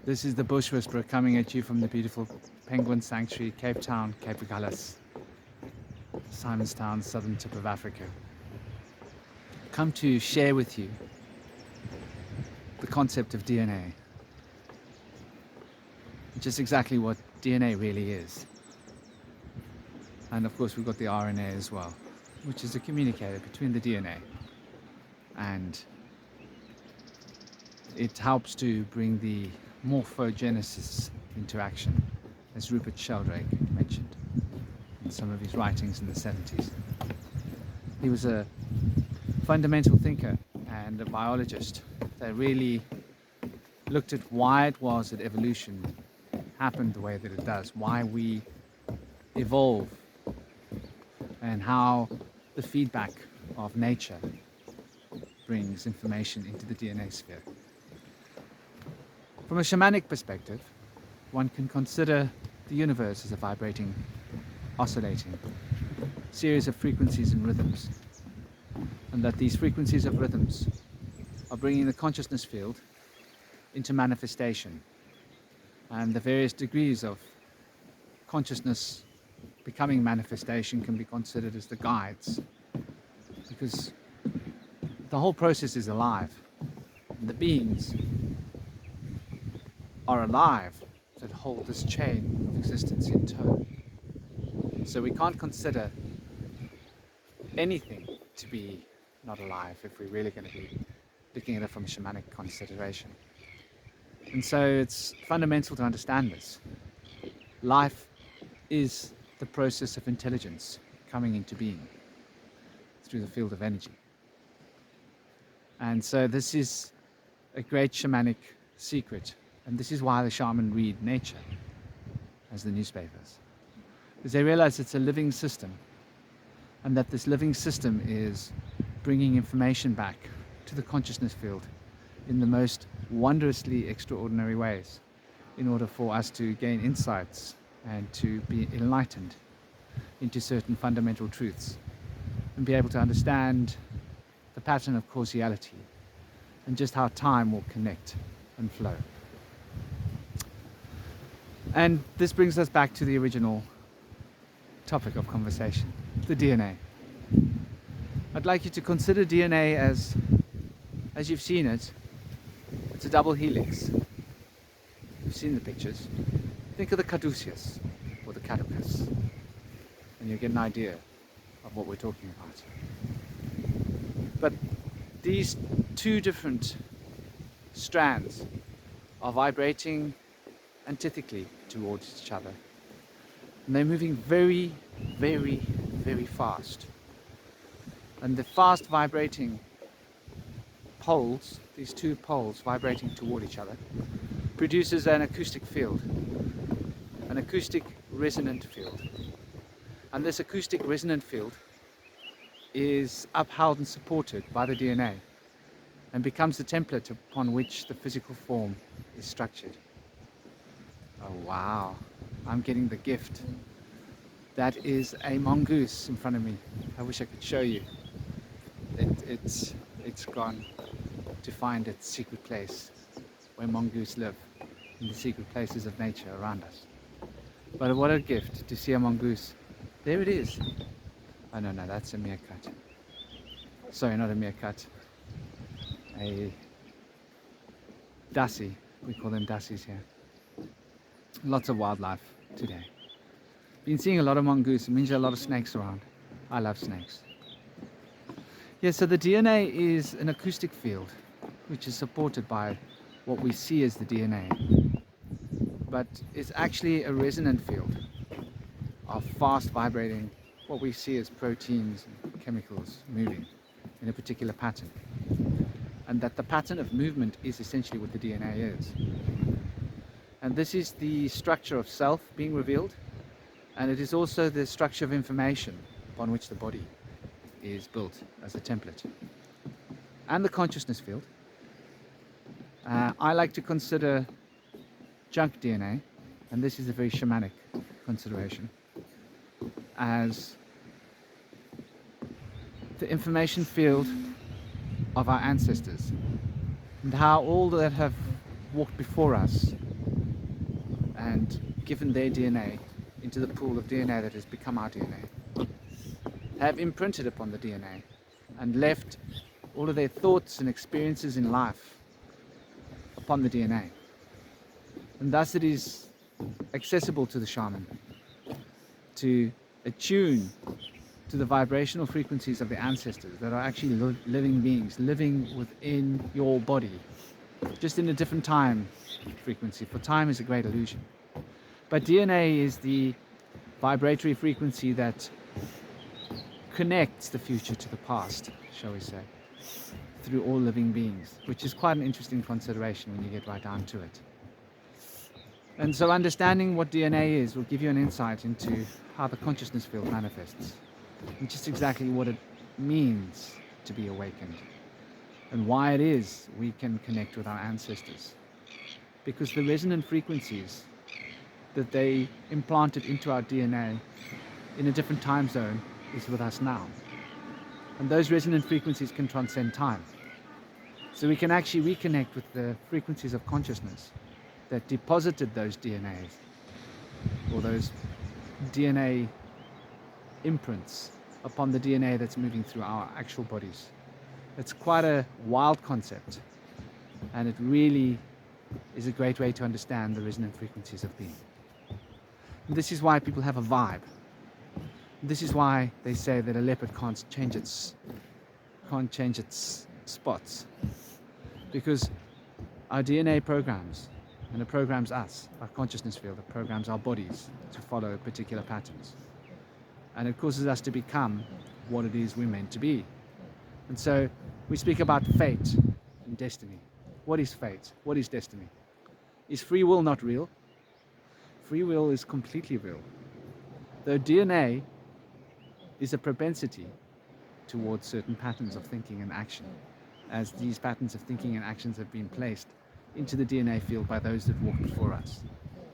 This is the Bush Whisperer coming at you from the beautiful Penguin Sanctuary, Cape Town, Cape Agulhas, Simonstown, southern tip of Africa. Come to share with you the concept of DNA, which is exactly what DNA really is. And of course we've got the RNA as well, which is a communicator between the DNA, and it helps to bring the morphogenesis into action, as Rupert Sheldrake mentioned in some of his writings in the 70s. He was a fundamental thinker and a biologist that really looked at why it was that evolution happened the way that it does, why we evolve, and how the feedback of nature brings information into the DNA sphere. From a shamanic perspective, one can consider the universe as a vibrating, oscillating series of frequencies and rhythms, and that these frequencies of rhythms are bringing the consciousness field into manifestation, and the various degrees of consciousness becoming manifestation can be considered as the guides, because the whole process is alive, and the beings are alive that hold this chain of existence in tow. So we can't consider anything to be not alive if we're really going to be looking at it from a shamanic consideration. And so it's fundamental to understand this. Life is the process of intelligence coming into being through the field of energy. And so this is a great shamanic secret. And this is why the shaman read nature as the newspapers, because they realize it's a living system, and that this living system is bringing information back to the consciousness field in the most wondrously extraordinary ways, in order for us to gain insights and to be enlightened into certain fundamental truths, and be able to understand the pattern of causality and just how time will connect and flow. And this brings us back to the original topic of conversation, the DNA. I'd like you to consider DNA as you've seen it. It's a double helix. You've seen the pictures. Think of the caduceus or the caducus, and you'll get an idea of what we're talking about. But these two different strands are vibrating antithically towards each other, and they're moving very, very, very fast. And the fast vibrating poles, these two poles vibrating toward each other, produces an acoustic field, an acoustic resonant field. And this acoustic resonant field is upheld and supported by the DNA, and becomes the template upon which the physical form is structured. Oh wow, I'm getting the gift. That is a mongoose in front of me. I wish I could show you. It's gone to find its secret place, where mongoose live, in the secret places of nature around us. But what a gift to see a mongoose. There it is. Oh no, that's a meerkat. Sorry, not a meerkat. A dassie. We call them dassies here. Lots of wildlife today. Been seeing a lot of mongoose. It means there are a lot of snakes around. I love snakes. Yeah, so the DNA is an acoustic field, which is supported by what we see as the DNA. But it's actually a resonant field of fast vibrating, what we see as proteins and chemicals moving in a particular pattern. And that the pattern of movement is essentially what the DNA is. And this is the structure of self being revealed, and it is also the structure of information upon which the body is built as a template. And the consciousness field. I like to consider junk DNA, and this is a very shamanic consideration, as the information field of our ancestors, and how all that have walked before us and given their DNA into the pool of DNA that has become our DNA, have imprinted upon the DNA and left all of their thoughts and experiences in life upon the DNA. And thus it is accessible to the shaman to attune to the vibrational frequencies of the ancestors that are actually living beings living within your body, just in a different time frequency, for time is a great illusion. But DNA is the vibratory frequency that connects the future to the past, shall we say, through all living beings, which is quite an interesting consideration when you get right down to it. And so understanding what DNA is will give you an insight into how the consciousness field manifests, and just exactly what it means to be awakened, and why it is we can connect with our ancestors. Because the resonant frequencies that they implanted into our DNA in a different time zone is with us now. And those resonant frequencies can transcend time. So we can actually reconnect with the frequencies of consciousness that deposited those DNAs, or those DNA imprints upon the DNA that's moving through our actual bodies. It's quite a wild concept, and it really is a great way to understand the resonant frequencies of being. And this is why people have a vibe. This is why they say that a leopard can't change its spots, because our DNA programs, and it programs us, our consciousness field, it programs our bodies to follow particular patterns, and it causes us to become what it is we're meant to be. And so we speak about fate and destiny. What is fate? What is destiny? Is free will not real? Free will is completely real. Though DNA is a propensity towards certain patterns of thinking and action, as these patterns of thinking and actions have been placed into the DNA field by those that walked before us,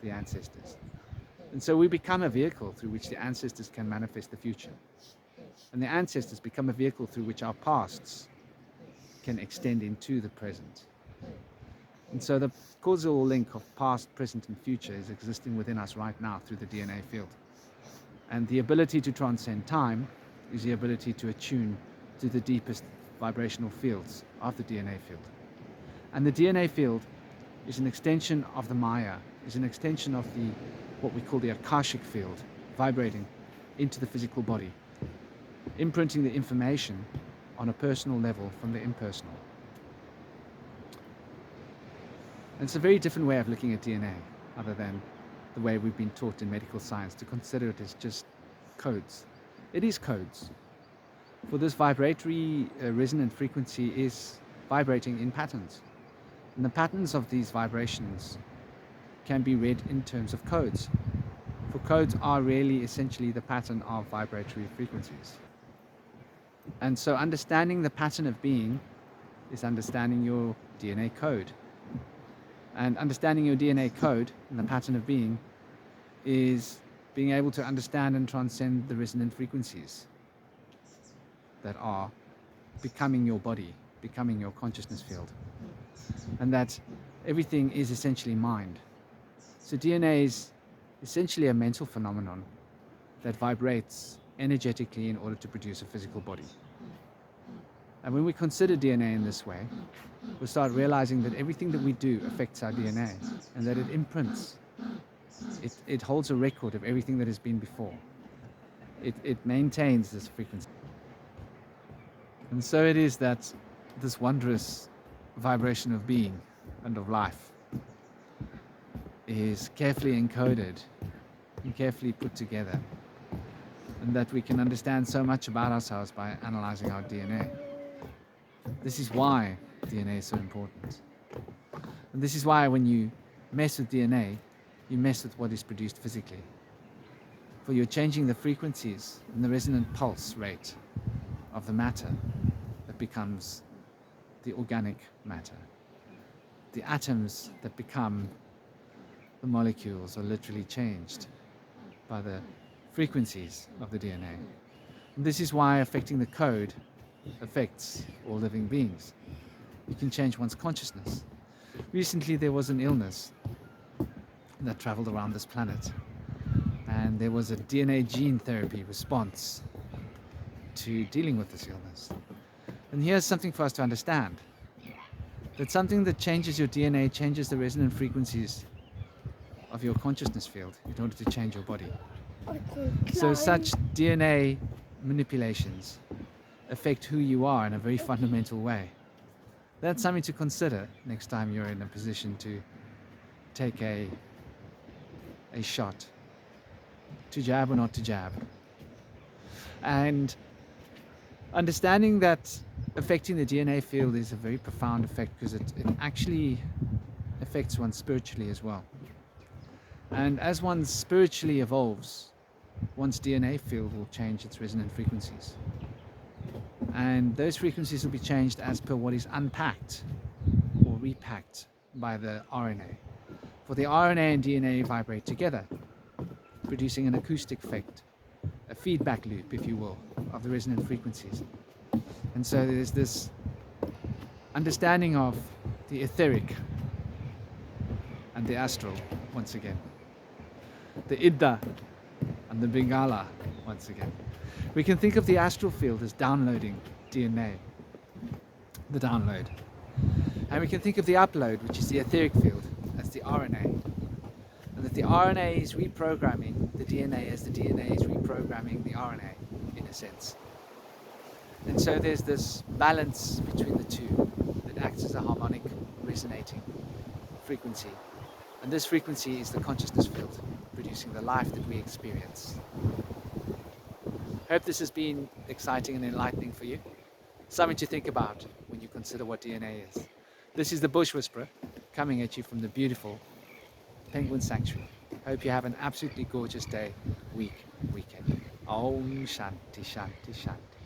the ancestors. And so we become a vehicle through which the ancestors can manifest the future. And the ancestors become a vehicle through which our pasts can extend into the present. And so the causal link of past, present, and future is existing within us right now through the DNA field. And the ability to transcend time is the ability to attune to the deepest vibrational fields of the DNA field. And the DNA field is an extension of the Maya, is an extension of the what we call the acoustic field, vibrating into the physical body, imprinting the information on a personal level from the impersonal. And it's a very different way of looking at DNA, other than the way we've been taught in medical science to consider it as just codes. It is codes. For this vibratory resonant frequency is vibrating in patterns. And the patterns of these vibrations can be read in terms of codes. For codes are really essentially the pattern of vibratory frequencies. And so understanding the pattern of being is understanding your DNA code. And understanding your DNA code and the pattern of being is being able to understand and transcend the resonant frequencies that are becoming your body, becoming your consciousness field. And that everything is essentially mind. So DNA is essentially a mental phenomenon that vibrates energetically in order to produce a physical body. And when we consider DNA in this way, we'll start realizing that everything that we do affects our DNA, and that it imprints. It holds a record of everything that has been before. It maintains this frequency. And so it is that this wondrous vibration of being and of life is carefully encoded and carefully put together, and that we can understand so much about ourselves by analyzing our DNA. This is why DNA is so important. And this is why when you mess with DNA, you mess with what is produced physically. For you're changing the frequencies and the resonant pulse rate of the matter that becomes the organic matter. The atoms that become the molecules are literally changed by the frequencies of the DNA. And this is why affecting the code affects all living beings. You can change one's consciousness. Recently there was an illness that traveled around this planet. And there was a DNA gene therapy response to dealing with this illness. And here's something for us to understand. That something that changes your DNA changes the resonant frequencies of your consciousness field in order to change your body. So such DNA manipulations affect who you are in a very fundamental way. That's something to consider next time you're in a position to take a shot, to jab or not to jab. And understanding that affecting the DNA field is a very profound effect, because it actually affects one spiritually as well. And as one spiritually evolves, one's DNA field will change its resonant frequencies. And those frequencies will be changed as per what is unpacked or repacked by the RNA. For the RNA and DNA vibrate together, producing an acoustic effect, a feedback loop, if you will, of the resonant frequencies. And so there's this understanding of the etheric and the astral once again, the Idda and the Bingala once again. We can think of the astral field as downloading DNA, the download. And we can think of the upload, which is the etheric field, as the RNA. And that the RNA is reprogramming the DNA as the DNA is reprogramming the RNA, in a sense. And so there's this balance between the two that acts as a harmonic resonating frequency. And this frequency is the consciousness field, producing the life that we experience. Hope this has been exciting and enlightening for you. Something to think about when you consider what DNA is. This is the Bush Whisperer, coming at you from the beautiful Penguin Sanctuary. Hope you have an absolutely gorgeous day, week, weekend. Om Shanti Shanti Shanti.